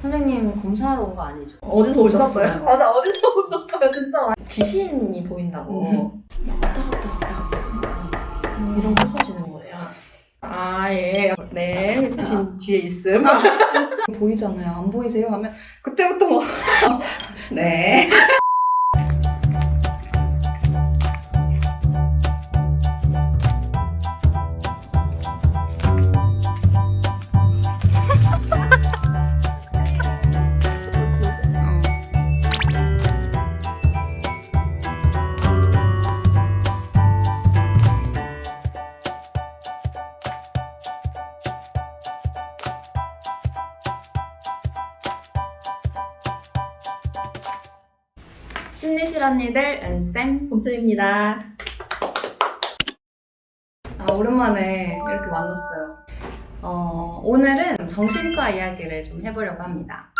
선생님 검사하러 온 거 아니죠? 어디서 오셨어요? 맞아, 어디서 오셨어요? 진짜 귀신이 보인다고 왔다 갔다 이런 거 하시는 거예요. 예. 네, 귀신 뒤에 있음. 보이잖아요. 안 보이세요? 하면 그때부터 뭐 네. 심리실 언니들 은쌤 봄쌤입니다. 오랜만에 이렇게 만났어요. 오늘은 정신과 이야기를 좀 해보려고 합니다.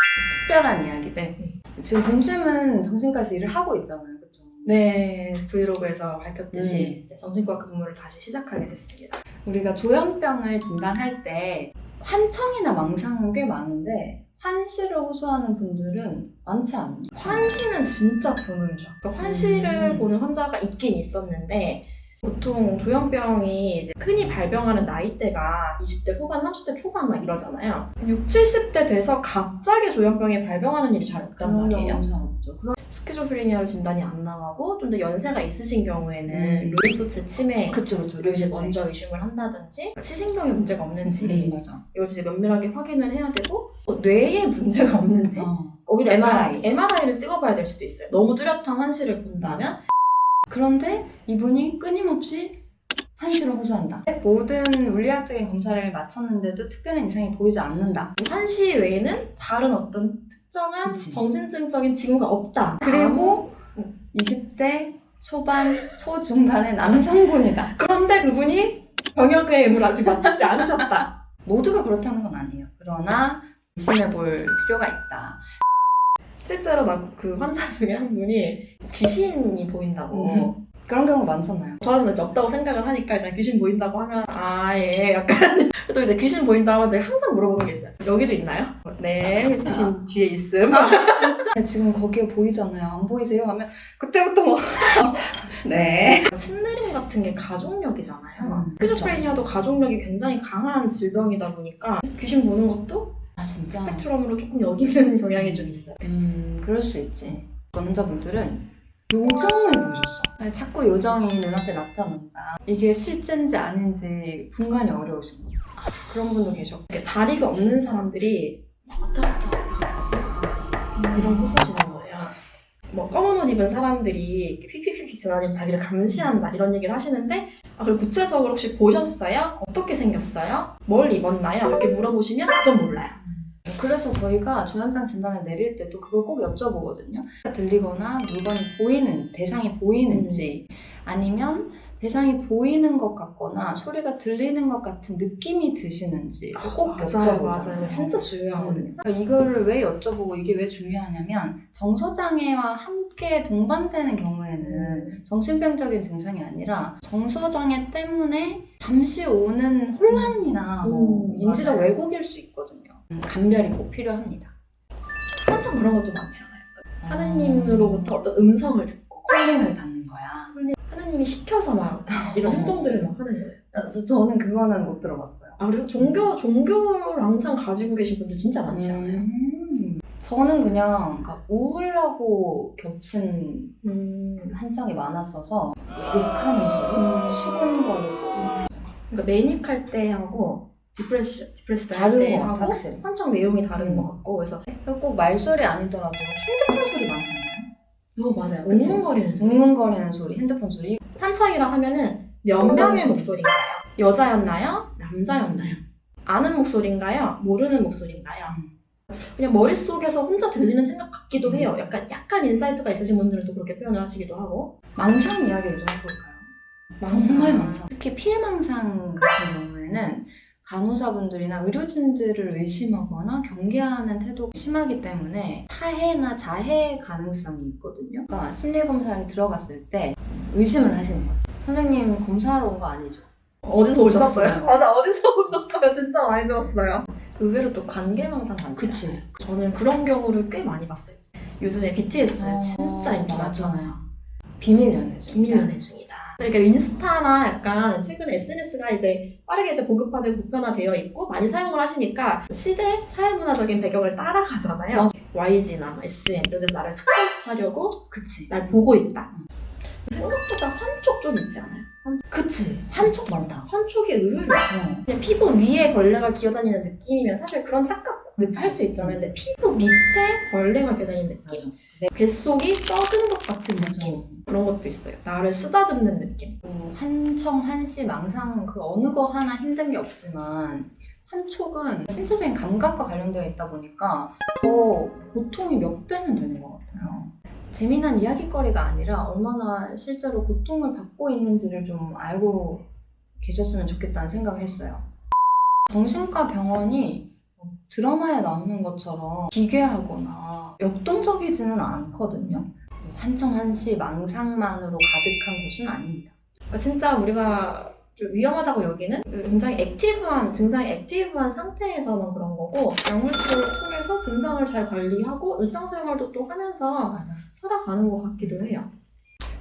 특별한 이야기들. 지금 봄쌤은 정신과에서 일을 하고 있잖아요, 그렇죠? 네, 브이로그에서 밝혔듯이 이제 정신과 근무를 다시 시작하게 됐습니다. 우리가 조현병을 진단할 때 환청이나 망상은 꽤 많은데 환시를 호소하는 분들은 많지 않아요. 환시는 진짜 드물죠. 그러니까 환시를 보는 환자가 있긴 있었는데 보통 조현병이 이제 흔히 발병하는 나이대가 20대 후반, 30대 초반 막 이러잖아요. 60, 70대 돼서 갑자기 조현병이 발병하는 일이 잘 없단 말이에요. 잘 없죠. 스키조프리니아로 진단이 안 나가고 좀 더 연세가 있으신 경우에는 루이소체 치매 그쵸. 이제 먼저 의심을 한다든지 시신경에 문제가 없는지 맞아. 이걸 진짜 면밀하게 확인을 해야 되고 뇌에 문제가 없는지 오히려 MRI를 찍어봐야 될 수도 있어요. 너무 뚜렷한 환시를 본다면. 그런데 이분이 끊임없이 환시를 호소한다. 모든 물리학적인 검사를 마쳤는데도 특별한 이상이 보이지 않는다. 환시 외에는 다른 어떤 특정한 정신증적인 징후가 없다. 그리고 20대 초반, 초중반의 남성분이다. 그런데 그분이 병역의 의무를 아직 마치지 않으셨다. 모두가 그렇다는 건 아니에요. 그러나 의심해볼 필요가 있다. 실제로 그 환자 중에 한 분이 귀신이 보인다고 그런 경우 많잖아요. 저는 이제 없다고 생각을 하니까 일단 귀신 보인다고 하면 예 약간 또 이제 귀신 보인다고 하면 제가 항상 물어보는 게 있어요. 여기도 있나요? 네, 귀신 뒤에 있음. 진짜? 지금 거기에 보이잖아요. 안 보이세요? 하면 그때부터 뭐 네. 신내림 같은 게 가족력이잖아요. 스키조프레니아도 가족력이 굉장히 강한 질병이다 보니까 귀신 보는 것도 진짜 스펙트럼으로 조금 여기는 경향이 좀 있어요. 그럴 수 있지. 어떤 환자분들은 요정을 보셨어. 자꾸 요정이 눈앞에 나타난다. 이게 실제인지 아닌지 분간이 어려우신 분. 그런 분도 계셨고. 다리가 없는 사람들이 왔다 갔다 이런 거 하시는 거예요. 뭐 검은 옷 입은 사람들이 휙휙휙 지나다니면서 자기를 감시한다 이런 얘기를 하시는데 그리고 구체적으로 혹시 보셨어요? 어떻게 생겼어요? 뭘 입었나요? 이렇게 물어보시면 그건 몰라요. 그래서 저희가 조현병 진단을 내릴 때도 그걸 꼭 여쭤보거든요. 들리거나 물건이 보이는지, 대상이 보이는지 아니면 대상이 보이는 것 같거나 소리가 들리는 것 같은 느낌이 드시는지 꼭 여쭤보잖아요. 맞아요. 진짜 중요하거든요. 그러니까 이거를 왜 여쭤보고 이게 왜 중요하냐면 정서장애와 함께 동반되는 경우에는 정신병적인 증상이 아니라 정서장애 때문에 잠시 오는 혼란이나 인지적 왜곡일 수 있거든요. 감별이 꼭 필요합니다. 한참 그런 것도 많지 않아요? 하느님으로부터 어떤 음성을 듣고 콜링을 받는 거야. 하느님이 시켜서 막 이런 행동들을 막 하는 거예요. 저는 그거는 못 들어봤어요. 그래요? 종교를 항상 가지고 계신 분들 진짜 많지 않아요? 저는 그냥 우울하고 겹친 한정이 많았어서 욕하는 소리, 수근거리고 그러니까 매닉할 때 하고 디프레스드 할 다른 때 것 하고 같아, 확실히. 한창 내용이 다른 것 같고 그래서 꼭 말소리 아니더라도 핸드폰 소리 많잖아요. 맞아요. 그치? 웅웅거리는 소리. 웅웅거리는 소리, 핸드폰 소리. 환청이라 하면은 몇 명의 목소리인가요? 여자였나요? 남자였나요? 아는 목소리인가요? 모르는 목소리인가요? 그냥 머릿속에서 혼자 들리는 생각 같기도 해요. 약간 인사이트가 있으신 분들은 또 그렇게 표현을 하시기도 하고. 망상 이야기를 좀 해볼까요? 정말 많죠. 특히 피해망상 같은 경우에는 간호사분들이나 의료진들을 의심하거나 경계하는 태도가 심하기 때문에 타해나 자해 가능성이 있거든요. 그러니까 심리검사를 들어갔을 때 의심을 하시는 거죠. 선생님 검사하러 온 거 아니죠? 어디서 오셨어요? 맞아, 맞아, 어디서 오셨어요? 진짜 많이 들었어요. 의외로 또 관계망상 많지 그치. 않아요? 저는 그런 경우를 꽤 많이 봤어요. 요즘에 BTS 진짜 인기 맞아. 많잖아요. 비밀 연애 중. 비밀 연애 중이다. 그러니까 인스타나 약간 최근에 SNS가 이제 빠르게 이제 보급화되고 보편화되어 있고 많이 사용을 하시니까 시대 사회문화적인 배경을 따라가잖아요. 맞아. YG나 SM 이런 데서 나를 스카우트하려고 그치. 날 보고 있다. 생각보다 환촉 좀 있지 않아요? 그치. 한쪽 많다. 환촉이 의외로 있어요. 그냥 피부 위에 벌레가 기어다니는 느낌이면 사실 그런 착각 할 수 있잖아요. 근데 피부 밑에 벌레가 기어다니는 느낌? 맞아. 네. 뱃속이 썩은 것 같은 느낌? 그런 것도 있어요. 나를 쓰다듬는 느낌. 한청, 한시, 망상 그 어느 거 하나 힘든 게 없지만 한촉은 신체적인 감각과 관련되어 있다 보니까 더 고통이 몇 배는 되는 것 같아요. 재미난 이야기거리가 아니라 얼마나 실제로 고통을 받고 있는지를 좀 알고 계셨으면 좋겠다는 생각을 했어요. 정신과 병원이 드라마에 나오는 것처럼 기괴하거나 역동적이지는 않거든요. 한청, 한시, 망상만으로 가득한 곳은 아닙니다. 그러니까 진짜 우리가 좀 위험하다고 여기는 굉장히 액티브한, 증상이 액티브한 상태에서만 그런 거고 약물치료를 통해서 증상을 잘 관리하고 일상생활도 또 하면서 맞아. 살아가는 것 같기도 해요.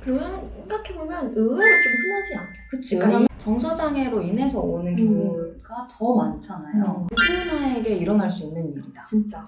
그리고 생각해보면 의외로 좀 흔하지 않아요. 그치. 그러니까 왜냐면 정서장애로 인해서 오는 경우가 더 많잖아요. 누구나에게 일어날 수 있는 일이다. 진짜.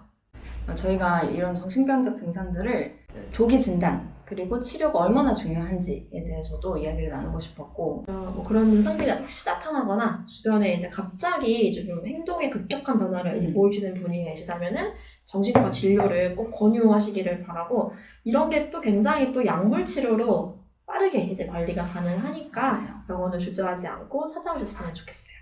저희가 이런 정신병적 증상들을 조기 진단 그리고 치료가 얼마나 중요한지에 대해서도 이야기를 나누고 싶었고 뭐 그런 증상들이 혹시 나타나거나 주변에 이제 갑자기 이제 좀 행동에 급격한 변화를 이제 보이시는 분이 계시다면은 정신과 진료를 꼭 권유하시기를 바라고 이런 게 또 굉장히 또 약물 치료로 빠르게 이제 관리가 가능하니까 맞아요. 병원을 주저하지 않고 찾아오셨으면 좋겠어요.